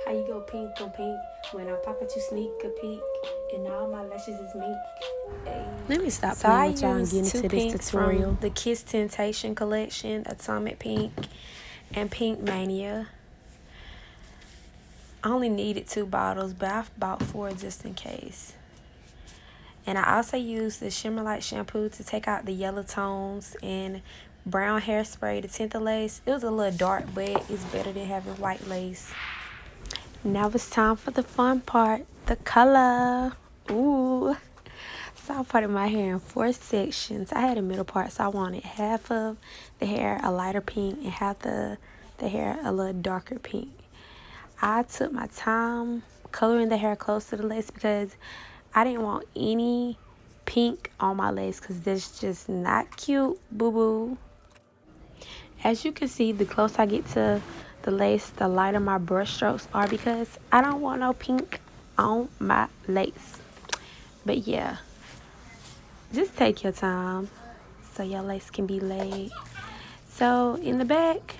How you go pink on pink when I pop at you sneak a peek and all my lashes is mink. Ay. Let me stop So playing with y'all and get two into this pinks tutorial. from the Kiss Temptation collection, Atomic Pink and Pink Mania. I only needed 2 bottles, but I bought 4 just in case. And I also used the Shimmer Light shampoo to take out the yellow tones and brown hairspray to tint the lace. It was a little dark, but it's better than having white lace. Now it's time for the fun part, the color. Ooh. So I parted my hair in 4 sections. I had a middle part, so I wanted half of the hair a lighter pink and half the hair a little darker pink. I took my time coloring the hair close to the lace because I didn't want any pink on my lace because that's just not cute, boo-boo. As you can see, the closer I get to the lace, the lighter my brush strokes are because I don't want no pink on my lace. But yeah, just take your time so your lace can be laid. So in the back,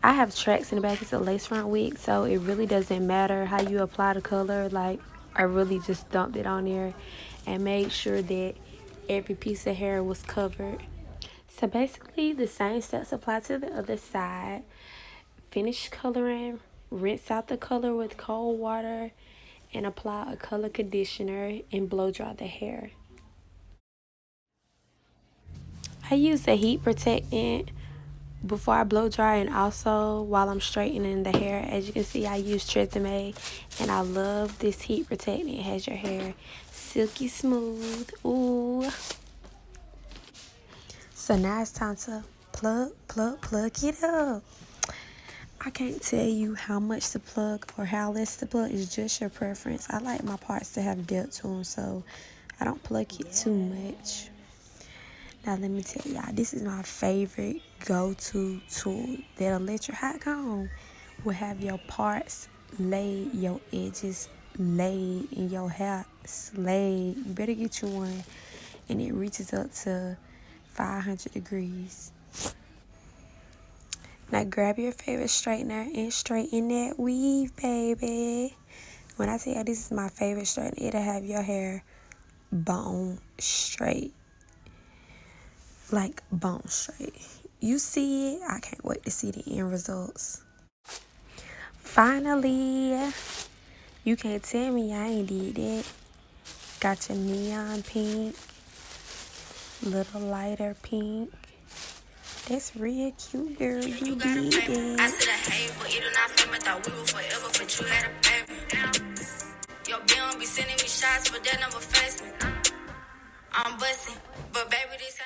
I have tracks in the back. It's a lace front wig, so it really doesn't matter how you apply the color. Like, I really just dumped it on there and made sure that every piece of hair was covered. So basically the same steps apply to the other side. Finish coloring, rinse out the color with cold water, and apply a color conditioner and blow dry the hair. I use a heat protectant before I blow dry and also while I'm straightening the hair. As you can see, I use Tresemme, and I love this heat protectant. It has your hair silky smooth. Ooh. So now it's time to plug it up. I can't tell you how much to plug or how less to plug. It's just your preference. I like my parts to have depth to them, so I don't plug it too much. Now let me tell y'all, this is my favorite go-to tool. That electric hot comb will have your parts laid, your edges laid, and your hair slayed. You better get you one, and it reaches up to 500 degrees. Now grab your favorite straightener and straighten that weave, baby. When I tell you this is my favorite straightener, it'll have your hair bone straight. Like bone straight. You see it? I can't wait to see the end results. Finally, you can't tell me I ain't did that. Got your neon pink, little lighter pink. That's real cute, girl. You did it. I said I hate, but it do not feel me. Thought we were forever, but you had a baby. Your bill be sending me shots, but that never faced me. I'm busting, but baby, this